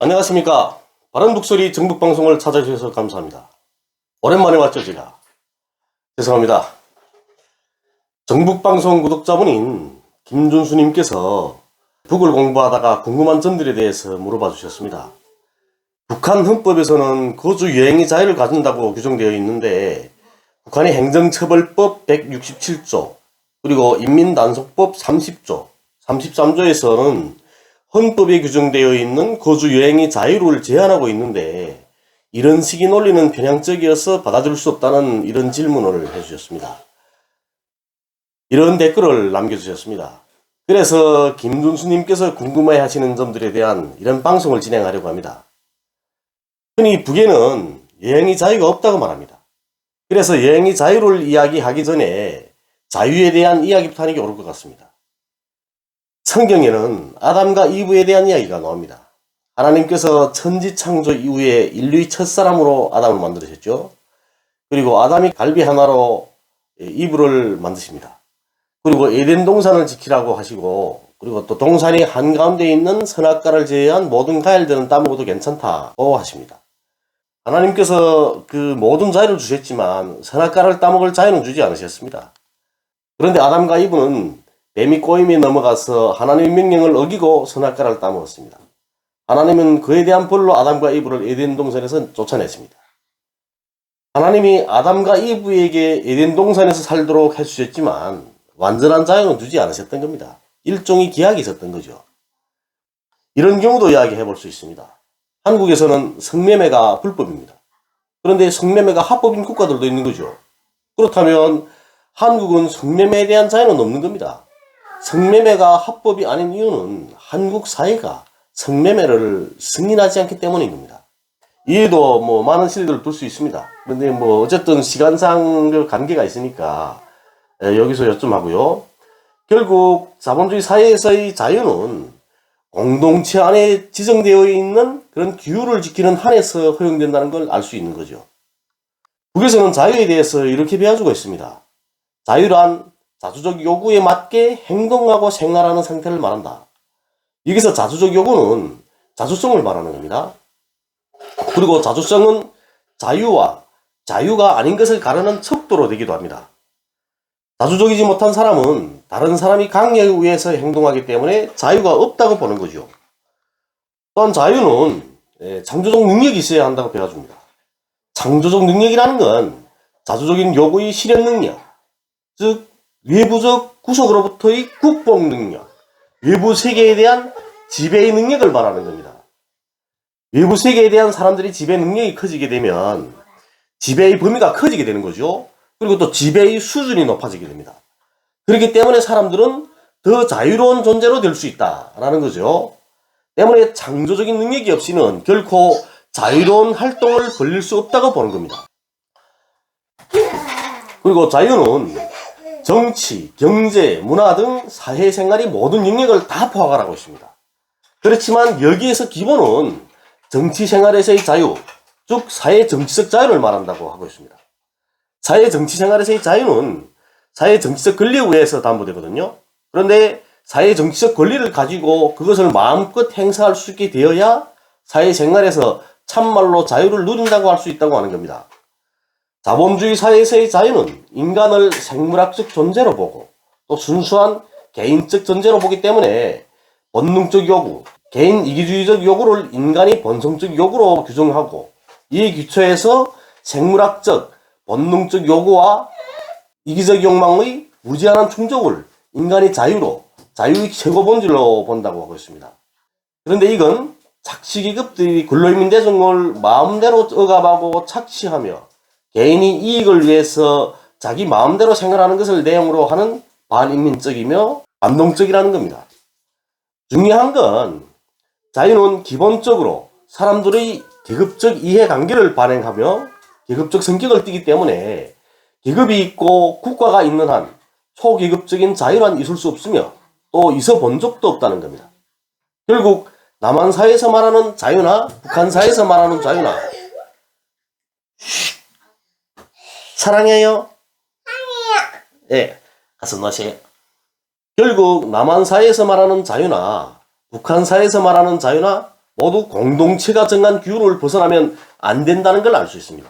안녕하십니까. 바른북소리 정북방송을 찾아주셔서 감사합니다. 오랜만에 왔죠, 제가. 죄송합니다. 정북방송 구독자분인 김준수님께서 북을 공부하다가 궁금한 점들에 대해서 물어봐 주셨습니다. 북한 헌법에서는 거주 여행의 자유를 가진다고 규정되어 있는데 북한의 행정처벌법 167조 그리고 인민단속법 30조, 33조에서는 헌법에 규정되어 있는 거주 여행의 자유를 제한하고 있는데 이런 식의 논리는 편향적이어서 받아들일 수 없다는 이런 질문을 해주셨습니다. 이런 댓글을 남겨주셨습니다. 그래서 김준수님께서 궁금해 하시는 점들에 대한 이런 방송을 진행하려고 합니다. 흔히 북에는 여행의 자유가 없다고 말합니다. 그래서 여행의 자유를 이야기하기 전에 자유에 대한 이야기부터 하는 게 옳을 것 같습니다. 성경에는 아담과 이브에 대한 이야기가 나옵니다. 하나님께서 천지 창조 이후에 인류의 첫사람으로 아담을 만드셨죠. 그리고 아담이 갈비 하나로 이브를 만드십니다. 그리고 에덴 동산을 지키라고 하시고 그리고 또 동산이 한가운데 있는 선악과를 제외한 모든 과일들은 따먹어도 괜찮다고 하십니다. 하나님께서 그 모든 자유를 주셨지만 선악과를 따먹을 자유는 주지 않으셨습니다. 그런데 아담과 이브는 뱀이 꼬임에 넘어가서 하나님의 명령을 어기고 선악과를 따먹었습니다. 하나님은 그에 대한 벌로 아담과 이브를 에덴 동산에서 쫓아냈습니다. 하나님이 아담과 이브에게 에덴 동산에서 살도록 해주셨지만 완전한 자유는 주지 않으셨던 겁니다. 일종의 기약이 있었던 거죠. 이런 경우도 이야기해 볼 수 있습니다. 한국에서는 성매매가 불법입니다. 그런데 성매매가 합법인 국가들도 있는 거죠. 그렇다면 한국은 성매매에 대한 자유는 없는 겁니다. 성매매가 합법이 아닌 이유는 한국 사회가 성매매를 승인하지 않기 때문인 겁니다. 이에도 많은 실들을 둘 수 있습니다. 그런데 어쨌든 시간상 관계가 있으니까 여기서 좀 하고요. 결국 자본주의 사회에서의 자유는 공동체 안에 지정되어 있는 그런 규율을 지키는 한에서 허용된다는 걸 알 수 있는 거죠. 북에서는 자유에 대해서 이렇게 배워주고 있습니다. 자유란 자주적 요구에 맞게 행동하고 생활하는 상태를 말한다. 여기서 자주적 요구는 자주성을 말하는 겁니다. 그리고 자주성은 자유와 자유가 아닌 것을 가르는 척도로 되기도 합니다. 자주적이지 못한 사람은 다른 사람이 강요에 의해서 행동하기 때문에 자유가 없다고 보는 거죠. 또한 자유는 창조적 능력이 있어야 한다고 배워줍니다. 창조적 능력이라는 건 자주적인 요구의 실현 능력, 즉 외부적 구속으로부터의 국복 능력, 외부 세계에 대한 지배의 능력을 말하는 겁니다. 외부 세계에 대한 사람들이 지배 능력이 커지게 되면 지배의 범위가 커지게 되는 거죠. 그리고 또 지배의 수준이 높아지게 됩니다. 그렇기 때문에 사람들은 더 자유로운 존재로 될 수 있다라는 거죠. 때문에 창조적인 능력이 없이는 결코 자유로운 활동을 벌릴 수 없다고 보는 겁니다. 그리고 자유는 정치, 경제, 문화 등 사회생활의 모든 영역을 다 포괄하고 있습니다. 그렇지만 여기에서 기본은 정치생활에서의 자유, 즉 사회정치적 자유를 말한다고 하고 있습니다. 사회정치생활에서의 자유는 사회정치적 권리에 의해서 담보되거든요. 그런데 사회정치적 권리를 가지고 그것을 마음껏 행사할 수 있게 되어야 사회생활에서 참말로 자유를 누린다고 할 수 있다고 하는 겁니다. 자본주의 사회에서의 자유는 인간을 생물학적 존재로 보고 또 순수한 개인적 존재로 보기 때문에 본능적 요구, 개인 이기주의적 요구를 인간이 본성적 요구로 규정하고 이에 기초해서 생물학적, 본능적 요구와 이기적 욕망의 무제한한 충족을 인간의 자유로, 자유의 최고 본질로 본다고 하고 있습니다. 그런데 이건 착취기업들이 근로인민대중을 마음대로 억압하고 착취하며 개인이 이익을 위해서 자기 마음대로 생활하는 것을 내용으로 하는 반인민적이며 반동적이라는 겁니다. 중요한 건 자유는 기본적으로 사람들의 계급적 이해관계를 반영하며 계급적 성격을 띠기 때문에 계급이 있고 국가가 있는 한 초계급적인 자유란 있을 수 없으며 또 있어 본 적도 없다는 겁니다. 결국 남한사회에서 말하는 자유나 북한사회에서 말하는 자유나 사랑해요. 예, 가서 노세요. 결국 남한사회에서 말하는 자유나 북한사회에서 말하는 자유나 모두 공동체가 정한 규율을 벗어나면 안 된다는 걸 알 수 있습니다.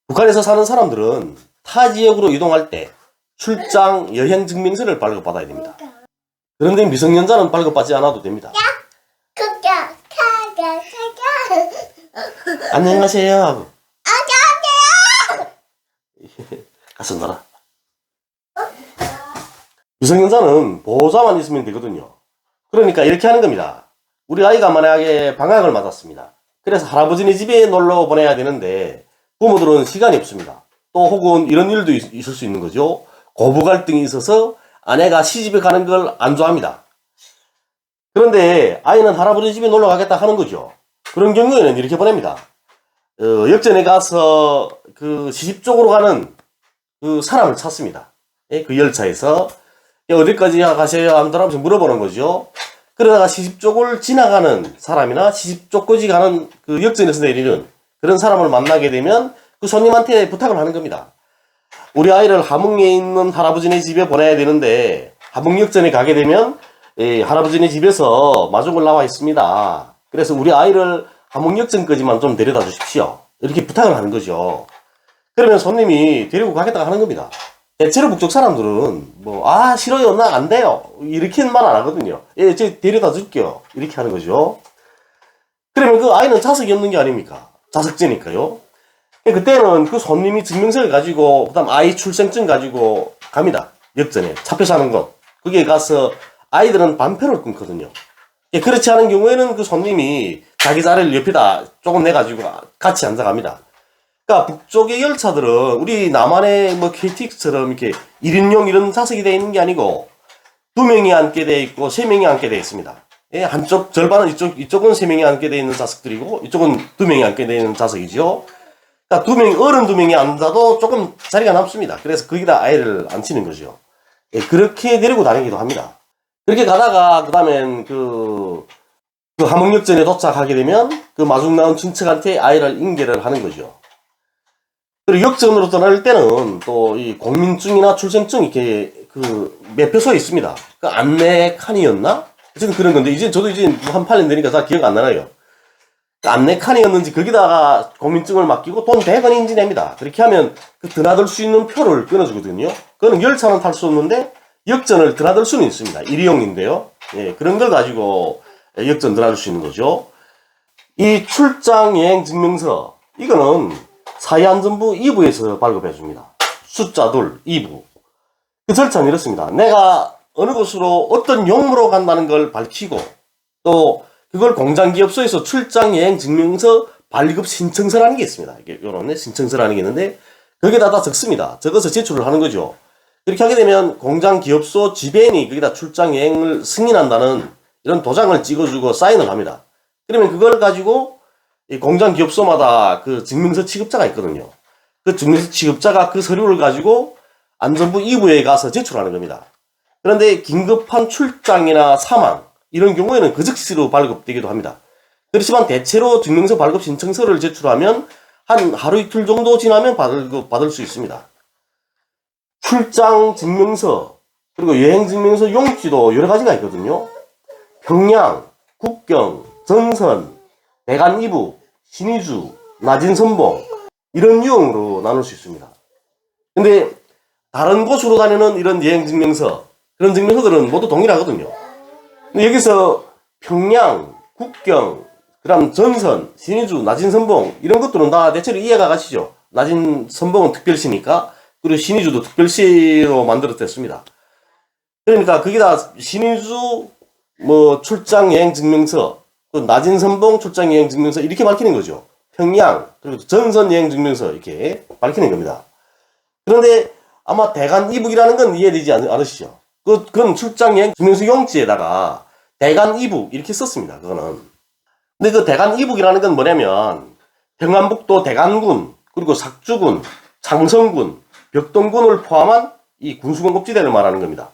북한에서 사는 사람들은 타 지역으로 이동할 때 출장 여행 증명서를 발급받아야 됩니다. 그런데 미성년자는 발급받지 않아도 됩니다. 안녕하세요. 가서 놀아. 미성년자는 보호자만 있으면 되거든요. 그러니까 이렇게 하는 겁니다. 우리 아이가 만약에 방학을 맞았습니다. 그래서 할아버지네 집에 놀러 보내야 되는데 부모들은 시간이 없습니다. 또 혹은 이런 일도 있을 수 있는 거죠. 고부 갈등이 있어서 아내가 시집에 가는 걸 안 좋아합니다. 그런데 아이는 할아버지 집에 놀러 가겠다 하는 거죠. 그런 경우에는 이렇게 보냅니다. 역전에 가서 그 시집 쪽으로 가는 그 사람을 찾습니다. 그 열차에서 어디까지 가세요? 하면서 물어보는 거죠. 그러다가 시집 쪽을 지나가는 사람이나 시집 쪽까지 가는 그 역전에서 내리는 그런 사람을 만나게 되면 그 손님한테 부탁을 하는 겁니다. 우리 아이를 함흥에 있는 할아버지네 집에 보내야 되는데 함흥역전에 가게 되면 할아버지네 집에서 마중을 나와 있습니다. 그래서 우리 아이를 함흥역전까지만 좀 데려다 주십시오. 이렇게 부탁을 하는 거죠. 그러면 손님이 데리고 가겠다고 하는 겁니다. 대체로 북쪽 사람들은 싫어요, 나 안 돼요, 이렇게는 말 안 하거든요. 예, 저 데려다 줄게요, 이렇게 하는 거죠. 그러면 그 아이는 자석이 없는 게 아닙니까? 자석제니까요. 그때는 그 손님이 증명서를 가지고 그다음 아이 출생증 가지고 갑니다. 역전에 차표 사는 곳. 거기에 가서 아이들은 반표를 끊거든요. 그렇지 않은 경우에는 그 손님이 자기 자리를 옆에다 조금 내가지고 같이 앉아갑니다. 그러니까 북쪽의 열차들은 우리 남한의 KTX처럼 이렇게 1인용 이런 좌석이 되어 있는 게 아니고 2명이 앉게 되어 있고 3명이 앉게 되어 있습니다. 한쪽 절반은 이쪽은 3명이 앉게 되어 있는 좌석들이고 이쪽은 2명이 앉게 되어 있는 좌석이죠. 그러니까 어른 2명이 앉아도 조금 자리가 남습니다. 그래서 거기다 아이를 앉히는 거죠. 그렇게 데리고 다니기도 합니다. 그렇게 가다가 그다음엔 그 함흥역전에 도착하게 되면 그 마중 나온 친척한테 아이를 인계를 하는 거죠. 그리고 역전으로 떠날 때는 또 이 공민증이나 출생증 이렇게 그 매표소에 있습니다. 그 안내 칸이었나? 어쨌든 그런 건데 저도 한 8년 되니까 다 기억 안 나요. 그 안내 칸이었는지 거기다가 공민증을 맡기고 돈 100원인지 냅니다. 그렇게 하면 그 드나들 수 있는 표를 끊어주거든요. 그거는 열차는 탈 수 없는데 역전을 드나들 수는 있습니다. 일회용인데요. 그런 걸 가지고 역전 드나들 수 있는 거죠. 이 출장 여행 증명서 이거는 사회안전부 2부에서 발급해 줍니다. 숫자 2, 2부. 그 절차는 이렇습니다. 내가 어느 곳으로 어떤 용무로 간다는 걸 밝히고 또 그걸 공장기업소에서 출장 여행 증명서 발급 신청서라는 게 있습니다. 이게 요런 신청서라는 게 있는데 거기에다 다 적습니다. 적어서 제출을 하는 거죠. 이렇게 하게 되면 공장기업소 지배인이 거기다 출장 여행을 승인한다는 이런 도장을 찍어주고 사인을 합니다. 그러면 그걸 가지고 이 공장 기업소마다 그 증명서 취급자가 있거든요. 그 증명서 취급자가 그 서류를 가지고 안전부 2부에 가서 제출하는 겁니다. 그런데 긴급한 출장이나 사망 이런 경우에는 그 즉시로 발급되기도 합니다. 그렇지만 대체로 증명서 발급 신청서를 제출하면 한 하루 이틀 정도 지나면 받을 수 있습니다. 출장 증명서 그리고 여행 증명서 용지도 여러 가지가 있거든요. 평양, 국경, 전선, 대간 이북, 신의주, 낮은 선봉 이런 유형으로 나눌 수 있습니다. 근데 다른 곳으로 다니는 이런 여행 증명서 그런 증명서들은 모두 동일하거든요. 근데 여기서 평양, 국경, 그다음 전선, 신의주, 낮은 선봉 이런 것들은 다 대체로 이해가 가시죠. 낮은 선봉은 특별시니까 그리고 신의주도 특별시로 만들어졌습니다. 그러니까 거기다 신의주 출장 여행 증명서 또 낮은 선봉 출장 여행 증명서 이렇게 밝히는 거죠. 평양 그리고 전선 여행 증명서 이렇게 밝히는 겁니다. 그런데 아마 대간 이북이라는 건 이해되지 않으시죠? 그건 출장 여행 증명서 용지에다가 대간 이북 이렇게 썼습니다. 그거는. 근데 그 대간 이북이라는 건 뭐냐면 평안북도 대간군 그리고 삭주군, 창성군, 벽동군을 포함한 이 군수공급지대를 말하는 겁니다.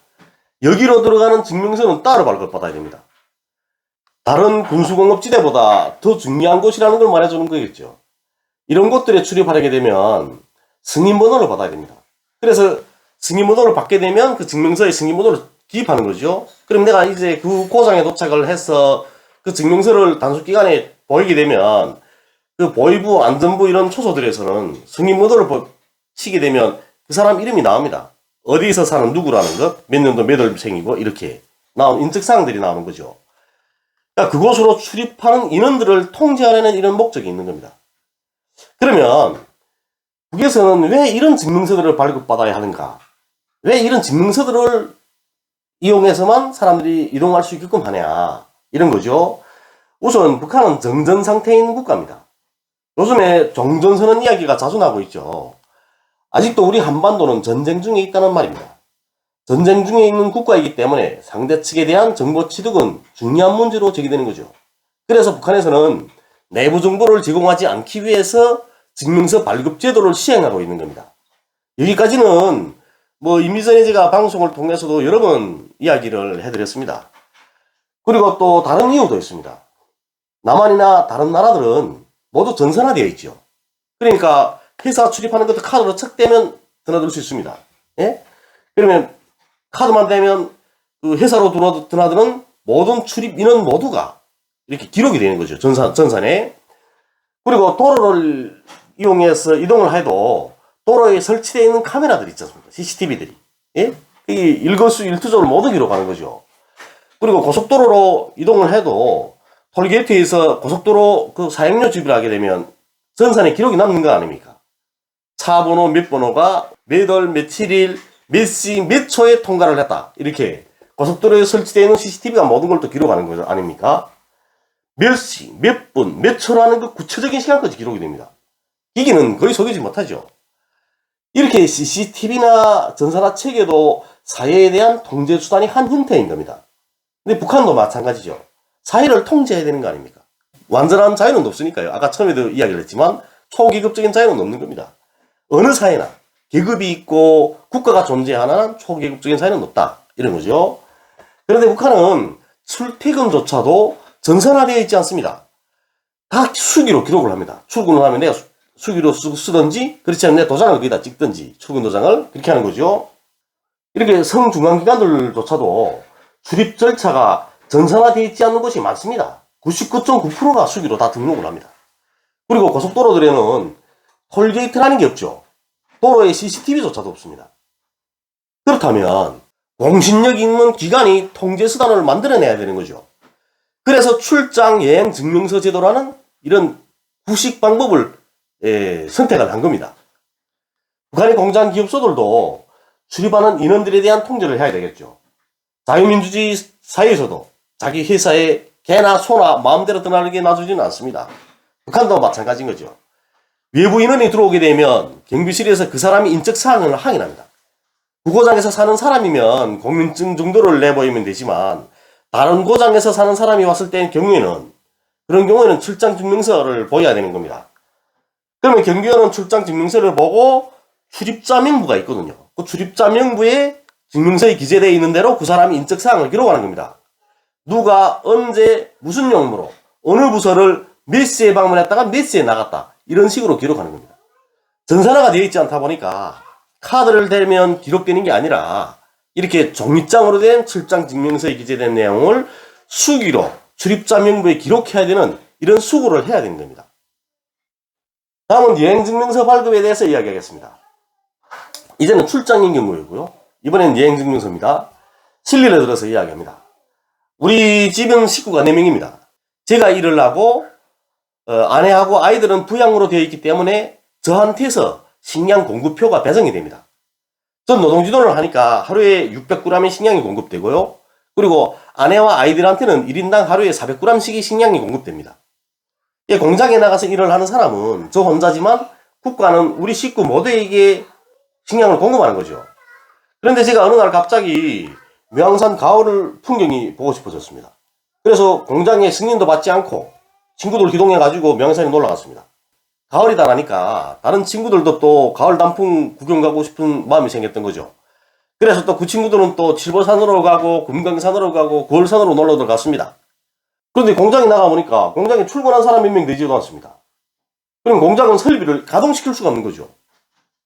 여기로 들어가는 증명서는 따로 발급받아야 됩니다. 다른 군수공업지대보다 더 중요한 곳이라는 걸 말해주는 거겠죠. 이런 곳들에 출입하게 되면 승인번호를 받아야 됩니다. 그래서 승인번호를 받게 되면 그 증명서에 승인번호를 기입하는 거죠. 그럼 내가 이제 그 고장에 도착을 해서 그 증명서를 단속기간에 보이게 되면 그 보위부, 안전부 이런 초소들에서는 승인모드를 치게 되면 그 사람 이름이 나옵니다. 어디서 사는 누구라는 것, 몇 년도 몇 월생이고 이렇게 나온 인적사항들이 나오는 거죠. 그러니까 그곳으로 출입하는 인원들을 통제하려는 이런 목적이 있는 겁니다. 그러면 국에서는 왜 이런 증명서들을 발급받아야 하는가? 왜 이런 증명서들을 이용해서만 사람들이 이동할 수 있게끔 하냐? 이런 거죠. 우선 북한은 정전 상태에 있는 국가입니다. 요즘에 종전선언 이야기가 자주 나오고 있죠. 아직도 우리 한반도는 전쟁 중에 있다는 말입니다. 전쟁 중에 있는 국가이기 때문에 상대 측에 대한 정보 취득은 중요한 문제로 제기되는 거죠. 그래서 북한에서는 내부 정보를 제공하지 않기 위해서 증명서 발급 제도를 시행하고 있는 겁니다. 여기까지는 이미 전에 제가 방송을 통해서도 여러 번 이야기를 해드렸습니다. 그리고 또 다른 이유도 있습니다. 남한이나 다른 나라들은 모두 전산화되어 있죠. 그러니까 회사 출입하는 것도 카드로 척대면 드나들 수 있습니다. 예? 그러면 카드만 대면 그 회사로 드나드는 모든 출입 인원 모두가 이렇게 기록이 되는 거죠. 전산에. 그리고 도로를 이용해서 이동을 해도 도로에 설치되어 있는 카메라들 있지 않습니까? CCTV들이. 예? 이 일거수일투족을 모두 기록하는 거죠. 그리고 고속도로로 이동을 해도 톨게이트에서 고속도로 그 사용료 지불을 하게 되면 전산에 기록이 남는 거 아닙니까? 차 번호 몇 번호가 몇 월 며칠일 몇 시 몇 초에 통과를 했다. 이렇게 고속도로에 설치되어 있는 CCTV가 모든 걸 또 기록하는 거죠. 아닙니까? 몇 시, 몇 분, 몇 초라는 그 구체적인 시간까지 기록이 됩니다. 기기는 거의 속이지 못하죠. 이렇게 CCTV나 전산화 체계도 사회에 대한 통제 수단이 한 형태인 겁니다. 근데 북한도 마찬가지죠. 사회를 통제해야 되는 거 아닙니까? 완전한 자유는 없으니까요. 아까 처음에도 이야기를 했지만 초계급적인 자유는 없는 겁니다. 어느 사회나 계급이 있고 국가가 존재하는 초계급적인 사회는 없다. 이런 거죠. 그런데 북한은 출퇴근조차도 전산화되어 있지 않습니다. 다 수기로 기록을 합니다. 출근을 하면 내가 수기로 쓰든지 그렇지 않으면 도장을 거기다 찍든지 출근 도장을 그렇게 하는 거죠. 이렇게 성중앙기관들조차도 출입 절차가 전산화되어 있지 않는 곳이 많습니다. 99.9%가 수기로 다 등록을 합니다. 그리고 고속도로들에는 톨게이트라는 게 없죠. 도로에 CCTV조차도 없습니다. 그렇다면 공신력 있는 기관이 통제수단을 만들어내야 되는 거죠. 그래서 출장 여행 증명서 제도라는 이런 구식 방법을 선택을 한 겁니다. 북한의 공장 기업소들도 출입하는 인원들에 대한 통제를 해야 되겠죠. 자유민주주의 사회에서도 자기 회사에 개나 소나 마음대로 드나들게 놔주지는 않습니다. 북한도 마찬가지인 거죠. 외부 인원이 들어오게 되면 경비실에서 그 사람이 인적사항을 확인합니다. 그 고장에서 사는 사람이면 공민증 정도를 내보이면 되지만 다른 고장에서 사는 사람이 왔을 때의 경우에는 그런 경우에는 출장 증명서를 보여야 되는 겁니다. 그러면 경비원은 출장 증명서를 보고 출입자 명부가 있거든요. 그 출입자 명부에 증명서에 기재되어 있는 대로 그 사람이 인적사항을 기록하는 겁니다. 누가 언제 무슨 용무로 어느 부서를 몇 시에 방문했다가 몇 시에 나갔다. 이런 식으로 기록하는 겁니다. 전산화가 되어 있지 않다 보니까 카드를 대면 기록되는 게 아니라 이렇게 종이장으로 된 출장 증명서에 기재된 내용을 수기로 출입자 명부에 기록해야 되는 이런 수고를 해야 되는 겁니다. 다음은 여행증명서 발급에 대해서 이야기하겠습니다. 이제는 출장인 경우이고요. 이번엔 여행증명서입니다. 실리를 들어서 이야기합니다. 우리 집은 식구가 4명입니다. 제가 일을 하고 아내하고 아이들은 부양으로 되어 있기 때문에 저한테서 식량 공급표가 배송이 됩니다. 전 노동지도를 하니까 하루에 600g의 식량이 공급되고요. 그리고 아내와 아이들한테는 1인당 하루에 400g씩의 식량이 공급됩니다. 공장에 나가서 일을 하는 사람은 저 혼자지만 국가는 우리 식구 모두에게 식량을 공급하는 거죠. 그런데 제가 어느 날 갑자기 명항산 가을 풍경이 보고 싶어졌습니다. 그래서 공장에 승인도 받지 않고 친구들 기동해가지고 명항산에 놀러 갔습니다. 가을이다 나니까 다른 친구들도 또 가을 단풍 구경 가고 싶은 마음이 생겼던 거죠. 그래서 또 그 친구들은 또 칠보산으로 가고 금강산으로 가고 구월산으로 놀러 들어갔습니다. 그런데 공장에 나가보니까 공장에 출근한 사람 몇 명 되지도 않습니다. 그럼 공장은 설비를 가동시킬 수가 없는 거죠.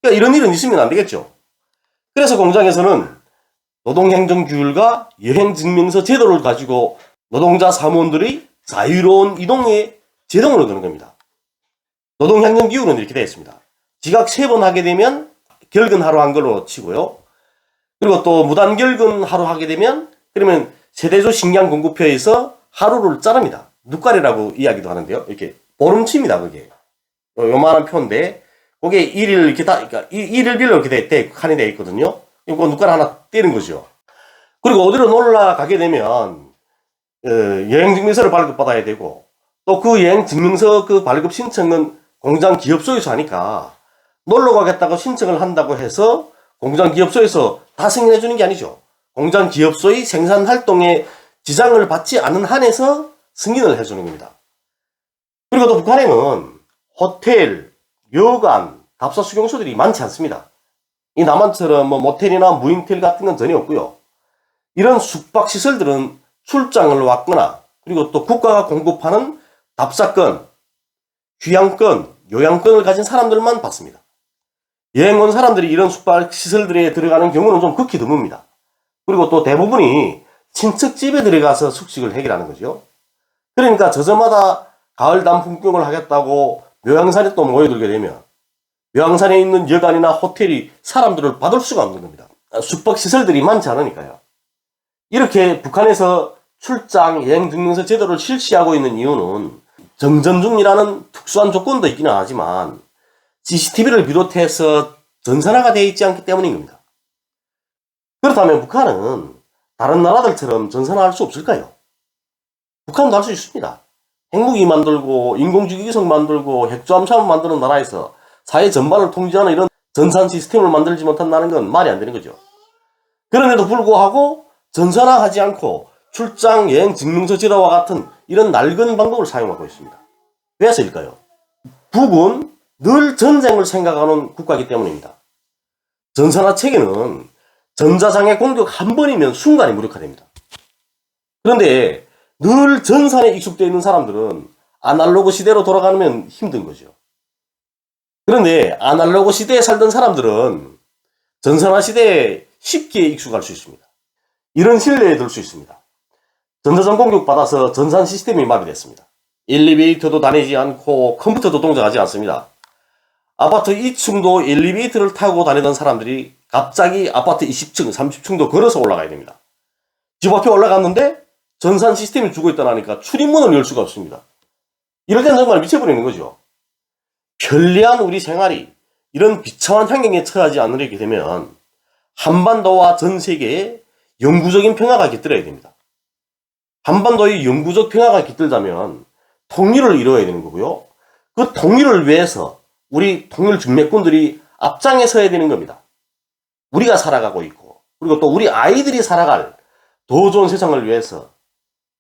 그러니까 이런 일은 있으면 안 되겠죠. 그래서 공장에서는 노동행정규율과 여행증명서 제도를 가지고 노동자 사무원들의 자유로운 이동에 제동으로 드는 겁니다. 노동향정 기구는 이렇게 되어 있습니다. 지각 3번 하게 되면 결근 하루 한 걸로 치고요. 그리고 또 무단 결근 하루 하게 되면 그러면 세대주 식량 공급표에서 하루를 자릅니다. 누가리라고 이야기도 하는데요. 이렇게 보름치입니다. 그게 요만한 표인데 그게 일일 이렇게 다 그러니까 일일별로 이렇게 칸이 되어 있거든요. 이거 누가리 하나 떼는 거죠. 그리고 어디로 놀러 가게 되면 여행증명서를 발급받아야 되고 또 그 여행증명서 그 발급 신청은 공장 기업소에서 하니까 놀러 가겠다고 신청을 한다고 해서 공장 기업소에서 다 승인해 주는 게 아니죠. 공장 기업소의 생산 활동에 지장을 받지 않은 한에서 승인을 해주는 겁니다. 그리고 또 북한에는 호텔, 여관, 답사 수용소들이 많지 않습니다. 이 남한처럼 뭐 모텔이나 무인텔 같은 건 전혀 없고요. 이런 숙박시설들은 출장을 왔거나 그리고 또 국가가 공급하는 답사권, 휴양권, 요양권을 가진 사람들만 받습니다. 여행 온 사람들이 이런 숙박시설들에 들어가는 경우는 좀 극히 드뭅니다. 그리고 또 대부분이 친척집에 들어가서 숙식을 해결하는 거죠. 그러니까 저저마다 가을 단풍경을 하겠다고 묘양산에 또 모여들게 되면 묘양산에 있는 여관이나 호텔이 사람들을 받을 수가 없는 겁니다. 숙박시설들이 많지 않으니까요. 이렇게 북한에서 출장 여행증명서 제도를 실시하고 있는 이유는 정전중이라는 특수한 조건도 있기는 하지만 CCTV를 비롯해서 전산화가 되어 있지 않기 때문인 겁니다. 그렇다면 북한은 다른 나라들처럼 전산화할 수 없을까요? 북한도 할 수 있습니다. 핵무기 만들고 인공지기기성 만들고 핵잠수함 만드는 나라에서 사회 전반을 통제하는 이런 전산 시스템을 만들지 못한다는 건 말이 안 되는 거죠. 그럼에도 불구하고 전산화하지 않고 출장 여행 증명서 제도와 같은 이런 낡은 방법을 사용하고 있습니다. 왜서일까요? 북은 늘 전쟁을 생각하는 국가이기 때문입니다. 전산화 체계는 전자장애 공격 한 번이면 순간에 무력화됩니다. 그런데 늘 전산에 익숙되어 있는 사람들은 아날로그 시대로 돌아가면 힘든 거죠. 그런데 아날로그 시대에 살던 사람들은 전산화 시대에 쉽게 익숙할 수 있습니다. 이런 신뢰에 들 수 있습니다. 전자전 공격 받아서 전산 시스템이 마비됐습니다. 엘리베이터도 다니지 않고 컴퓨터도 동작하지 않습니다. 아파트 2층도 엘리베이터를 타고 다니던 사람들이 갑자기 아파트 20층, 30층도 걸어서 올라가야 됩니다. 집 앞에 올라갔는데 전산 시스템이 죽어있다니까 출입문을 열 수가 없습니다. 이럴 때는 정말 미쳐버리는 거죠. 편리한 우리 생활이 이런 비참한 환경에 처하지 않으려게 되면 한반도와 전 세계에 영구적인 평화가 깃들어야 됩니다. 한반도의 영구적 평화가 깃들자면 통일을 이루어야 되는 거고요. 그 통일을 위해서 우리 통일 준비군들이 앞장에 서야 되는 겁니다. 우리가 살아가고 있고 그리고 또 우리 아이들이 살아갈 더 좋은 세상을 위해서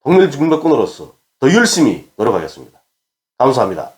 통일 준비군으로서 더 열심히 노력하겠습니다. 감사합니다.